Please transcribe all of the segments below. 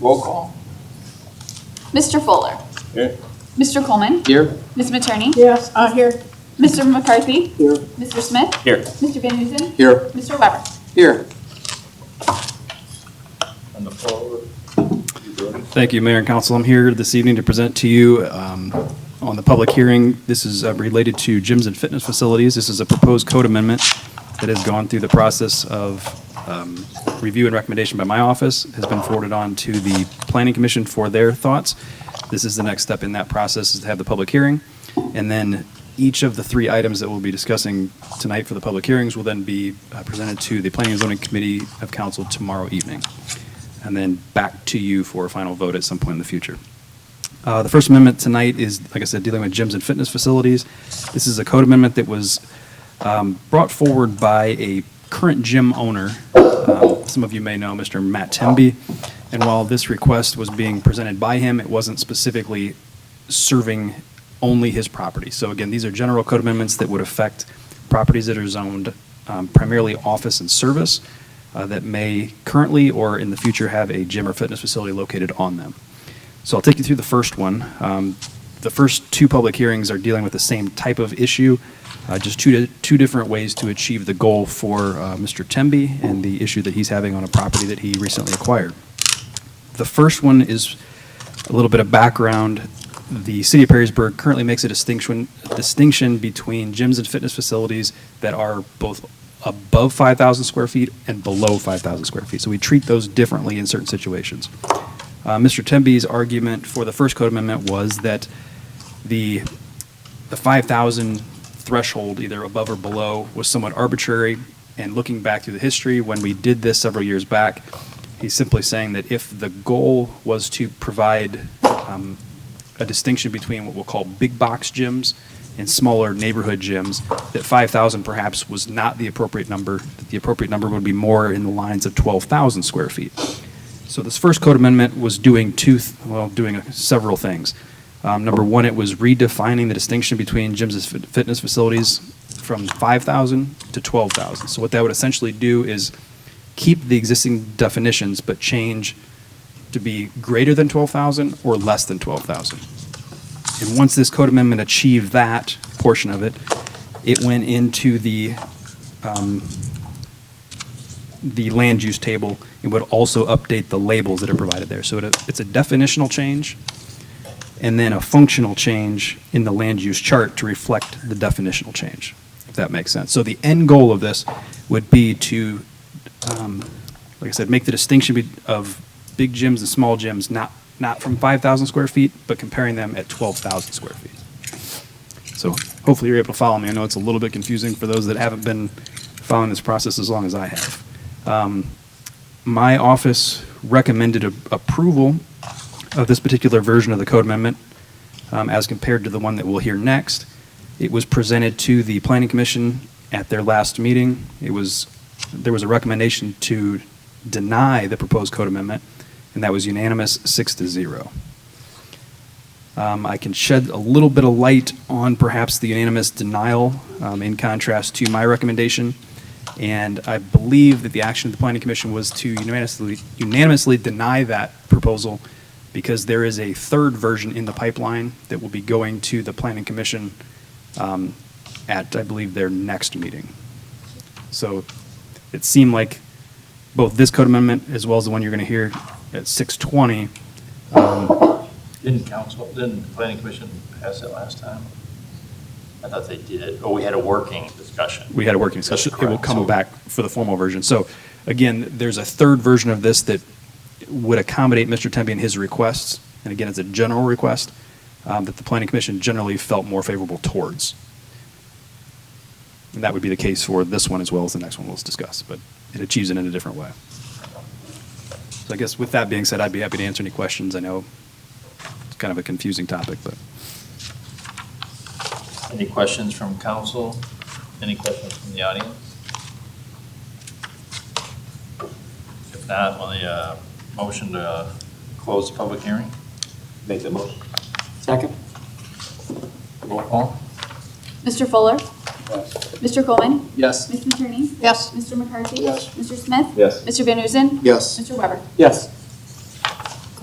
Roll call. Mr. Fuller. Here. Mr. Coleman. Here. Ms. Materney. Yes, here. Mr. McCarthy. Here. Mr. Smith. Here. Mr. Van Huzen. Here. Mr. Weber. Here. On the floor. Thank you, Mayor and Council. I'm here this evening to present to you on the public hearing. This is related to gyms and fitness facilities. This is a proposed code amendment that has gone through the process of review and recommendation by my office, has been forwarded on to the Planning Commission for their thoughts. This is the next step in that process, is to have the public hearing. And then each of the three items that we'll be discussing tonight for the public hearings will then be presented to the Planning and Zoning Committee of Council tomorrow evening, and then back to you for a final vote at some point in the future. The first amendment tonight is, like I said, dealing with gyms and fitness facilities. This is a code amendment that was brought forward by a current gym owner. Some of you may know Mr. Matt Temby. And while this request was being presented by him, it wasn't specifically serving only his property. So again, these are general code amendments that would affect properties that are zoned primarily office and service that may currently or in the future have a gym or fitness facility located on them. So I'll take you through the first one. The first two public hearings are dealing with the same type of issue, just two different ways to achieve the goal for Mr. Temby and the issue that he's having on a property that he recently acquired. The first one is a little bit of background. The city of Perrysburg currently makes a distinction between gyms and fitness facilities that are both above 5,000 square feet and below 5,000 square feet. So we treat those differently in certain situations. Mr. Temby's argument for the first code amendment was that the 5,000 threshold, either above or below, was somewhat arbitrary. And looking back through the history, when we did this several years back, he's simply saying that if the goal was to provide a distinction between what we'll call big box gyms and smaller neighborhood gyms, that 5,000 perhaps was not the appropriate number, that the appropriate number would be more in the lines of 12,000 square feet. So this first code amendment was doing several things. Number one, it was redefining the distinction between gyms and fitness facilities from 5,000 to 12,000. So what that would essentially do is keep the existing definitions, but change to be greater than 12,000 or less than 12,000. And once this code amendment achieved that portion of it, it went into the land use table. It would also update the labels that are provided there. So it's a definitional change and then a functional change in the land use chart to reflect the definitional change, if that makes sense. So the end goal of this would be to, like I said, make the distinction of big gyms and small gyms, not from 5,000 square feet, but comparing them at 12,000 square feet. So hopefully you're able to follow me. I know it's a little bit confusing for those that haven't been following this process as long as I have. My office recommended approval of this particular version of the code amendment as compared to the one that we'll hear next. It was presented to the Planning Commission at their last meeting. There was a recommendation to deny the proposed code amendment, and that was unanimous 6-0. I can shed a little bit of light on perhaps the unanimous denial in contrast to my recommendation. And I believe that the action of the Planning Commission was to unanimously deny that proposal because there is a third version in the pipeline that will be going to the Planning Commission at, I believe, their next meeting. So it seemed like both this code amendment as well as the one you're going to hear at 6:20. Didn't the Planning Commission pass it last time? I thought they did. Oh, we had a working discussion. We had a working discussion. It will come back for the formal version. So again, there's a third version of this that would accommodate Mr. Temby and his requests. And again, it's a general request that the Planning Commission generally felt more favorable towards. And that would be the case for this one as well as the next one we'll discuss, but it achieves it in a different way. So I guess with that being said, I'd be happy to answer any questions. I know it's kind of a confusing topic, but. Any questions from council? Any questions from the audience? If not, on the motion to close the public hearing? Make the motion. Second. Roll call? Mr. Fuller. Yes. Mr. Coleman. Yes. Ms. Materney. Yes. Mr. McCarthy. Yes. Mr. Smith. Yes. Mr. Van Huzen. Yes. Mr. Weber. Yes.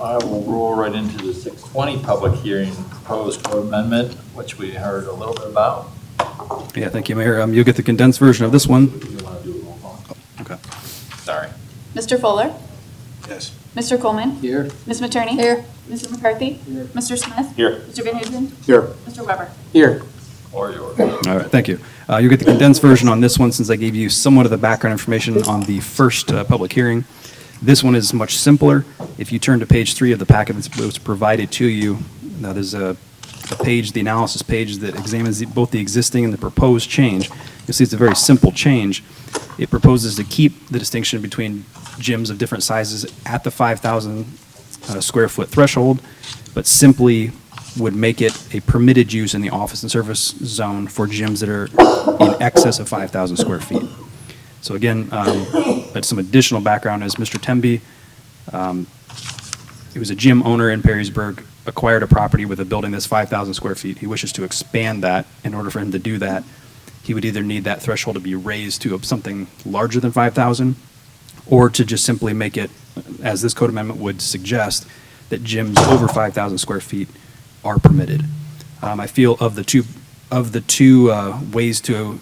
I will roll right into the 6:20 public hearing, proposed code amendment, which we heard a little bit about. Yeah, thank you, Mayor. You'll get the condensed version of this one. Do you want to do a roll call? Okay. Sorry. Mr. Fuller? Yes. Mr. Coleman? Here. Ms. Matroni? Here. Mr. McCarthy? Here. Mr. Smith? Here. Mr. Van Huzen? Here. Mr. Weber? Here. Or yours. All right, thank you. You'll get the condensed version on this one since I gave you somewhat of the background information on the first public hearing. This one is much simpler. If you turn to page 3 of the packet that was provided to you, now there's a page, the analysis page, that examines both the existing and the proposed change. You'll see it's a very simple change. It proposes to keep the distinction between gyms of different sizes at the 5,000 square foot threshold, but simply would make it a permitted use in the office and service zone for gyms that are in excess of 5,000 square feet. So again, but some additional background is Mr. Temby, he was a gym owner in Perrysburg, acquired a property with a building that's 5,000 square feet. He wishes to expand that. In order for him to do that, he would either need that threshold to be raised to something larger than 5,000, or to just simply make it, as this code amendment would suggest, that gyms over 5,000 square feet are permitted. I feel of the two ways to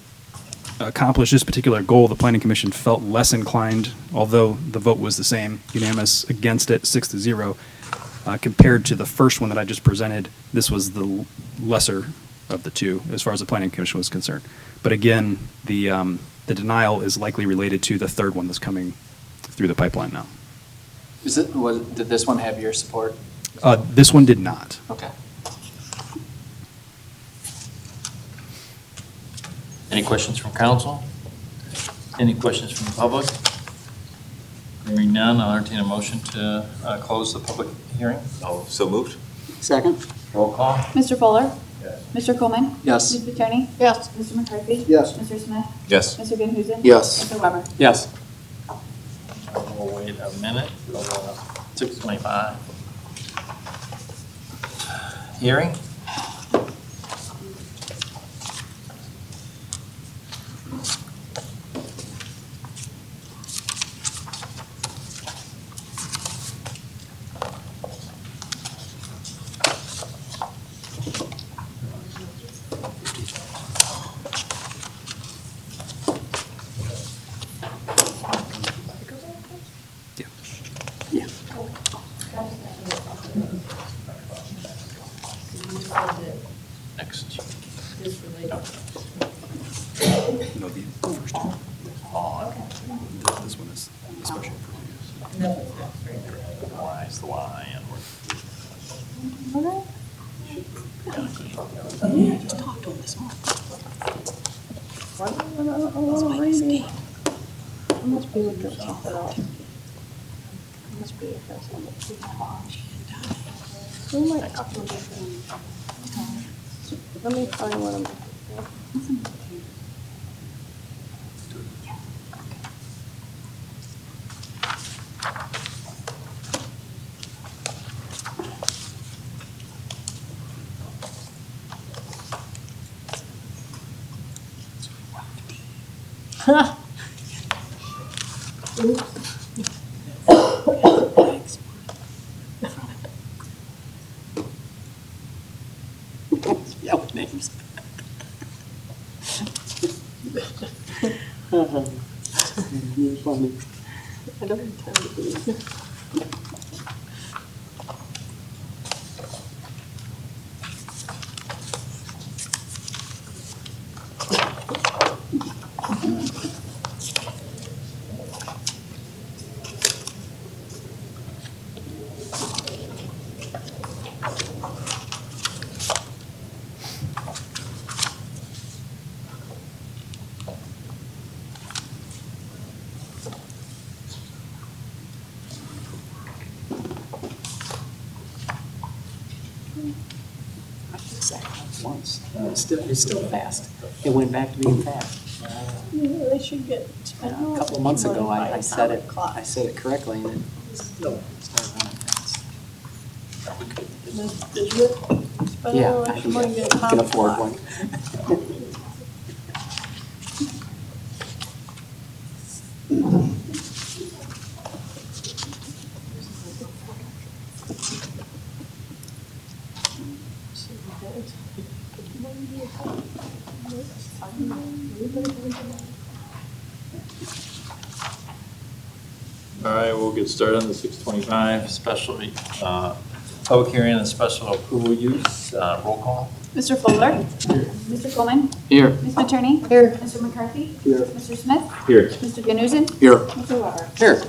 accomplish this particular goal, the Planning Commission felt less inclined, although the vote was the same, unanimous against it, 6-0. Compared to the first one that I just presented, this was the lesser of the two as far as the Planning Commission was concerned. But again, the denial is likely related to the third one that's coming through the pipeline now. Did this one have your support? This one did not. Okay. Any questions from council? Any questions from the public? Hearing none, I'll entertain a motion to close the public hearing. Oh, so moved? Second? Roll call. Mr. Fuller? Yes. Mr. Coleman? Yes. Ms. Matroni? Yes. Mr. McCarthy? Yes. Mr. Smith? Yes. Mr. Van Huzen? Yes. Mr. Weber? Yes. We'll wait a minute. 6:25. Hearing? Yeah. Next. No, the first one. This one is special. Y is the Y, and we're. Let me find what I'm. Yell names. You're funny. I don't have time to do this. Once. It's still fast. It went back to being fast. Yeah, they should get. A couple of months ago, I said it correctly, and it still started running fast. Did you spend Yeah, all I that can money to get a can afford clock? one. All right, we'll get started on the 625 special, public hearing on the special approval use. Roll call. Mr. Fuller. Mr. Coleman. Here. Ms. Matroni. Here. Mr. McCarthy. Here. Mr. Smith. Here. Mr. Van Huzen. Here. Mr. Weber. Here.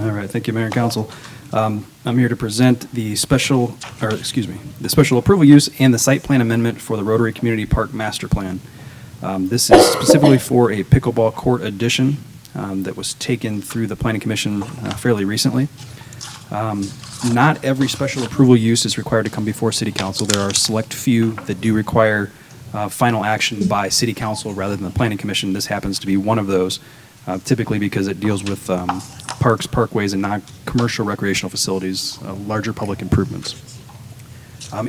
All right, thank you, Mayor and Council. I'm here to present the special approval use and the site plan amendment for the Rotary Community Park Master Plan. This is specifically for a pickleball court addition that was taken through the Planning Commission fairly recently. Not every special approval use is required to come before City Council. There are a select few that do require final action by City Council rather than the Planning Commission. This happens to be one of those, typically because it deals with parks, parkways, and non-commercial recreational facilities, larger public improvements.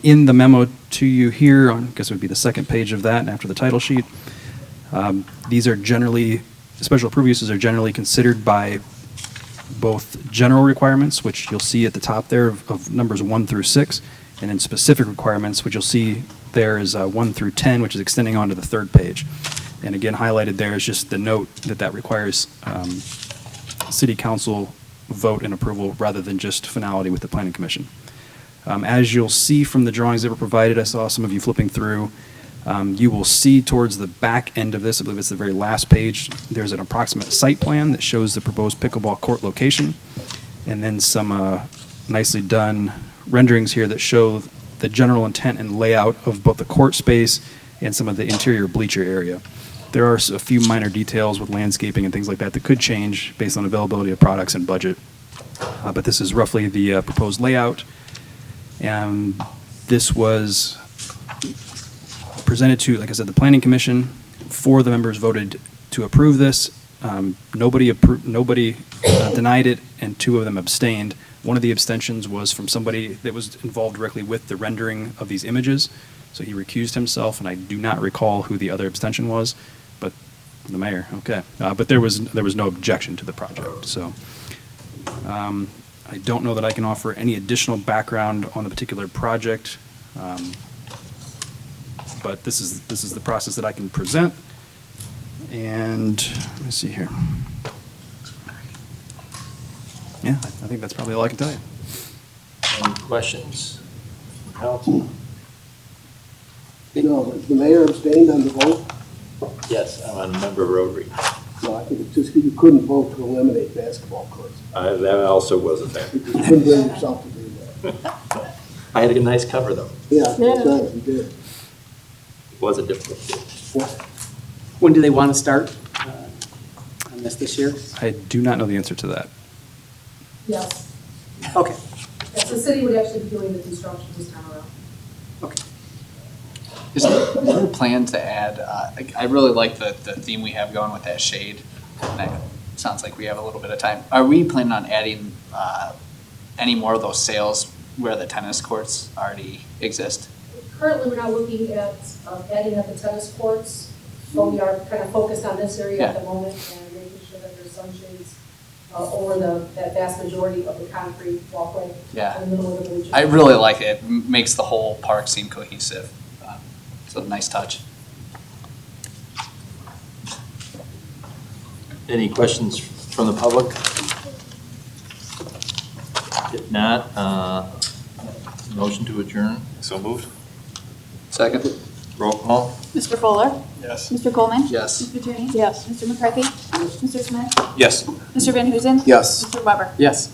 In the memo to you here, I guess it would be the second page of that after the title sheet, these are generally, special approval uses are generally considered by both general requirements, which you'll see at the top there of numbers 1 through 6, and then specific requirements, which you'll see there is 1 through 10, which is extending onto the third page. And again, highlighted there is just the note that requires City Council vote and approval rather than just finality with the Planning Commission. As you'll see from the drawings that were provided, I saw some of you flipping through. You will see towards the back end of this, I believe it's the very last page, there's an approximate site plan that shows the proposed pickleball court location, and then some nicely done renderings here that show the general intent and layout of both the court space and some of the interior bleacher area. There are a few minor details with landscaping and things like that that could change based on availability of products and budget, but this is roughly the proposed layout. And this was presented to, like I said, the Planning Commission. 4 of the members voted to approve this. Nobody denied it, and 2 of them abstained. One of the abstentions was from somebody that was involved directly with the rendering of these images, so he recused himself, and I do not recall who the other abstention was, but the mayor, okay. But there was no objection to the project, so. I don't know that I can offer any additional background on the particular project, but this is the process that I can present. And let me see here. Yeah, I think that's probably all I can tell you. Any questions from council? No, the mayor abstained on the vote? Yes, I'm a member of Rotary. No, I think it's just you couldn't vote to eliminate basketball courts. That also wasn't there. You couldn't bring yourself to do that. I had a nice cover, though. Yeah, that's right, you did. It was a difficult deal. When do they want to start on this year? I do not know the answer to that. Yes, Okay. yes, the city would actually be doing the construction this time around. Okay. Is there a plan to add, I really like the theme we have going with that shade, and it sounds like we have a little bit of time. Are we planning on adding any more of those sales where the tennis courts already exist? Currently, we're not looking at adding at the tennis courts, but we are kind of focused on this area at the moment and making sure that there's sunshades over that vast majority of the concrete walkway. Yeah. In the middle of the bleachers. I really like it. It makes the whole park seem cohesive. It's a nice touch. Any questions from the public? If not, motion to adjourn. So moved? Second? Roll call. Mr. Fuller. Yes. Mr. Coleman. Yes. Ms. Matroni. Yes. Mr. McCarthy. Mr. Smith. Yes. Mr. Van Huzen. Yes. Mr. Weber. Yes.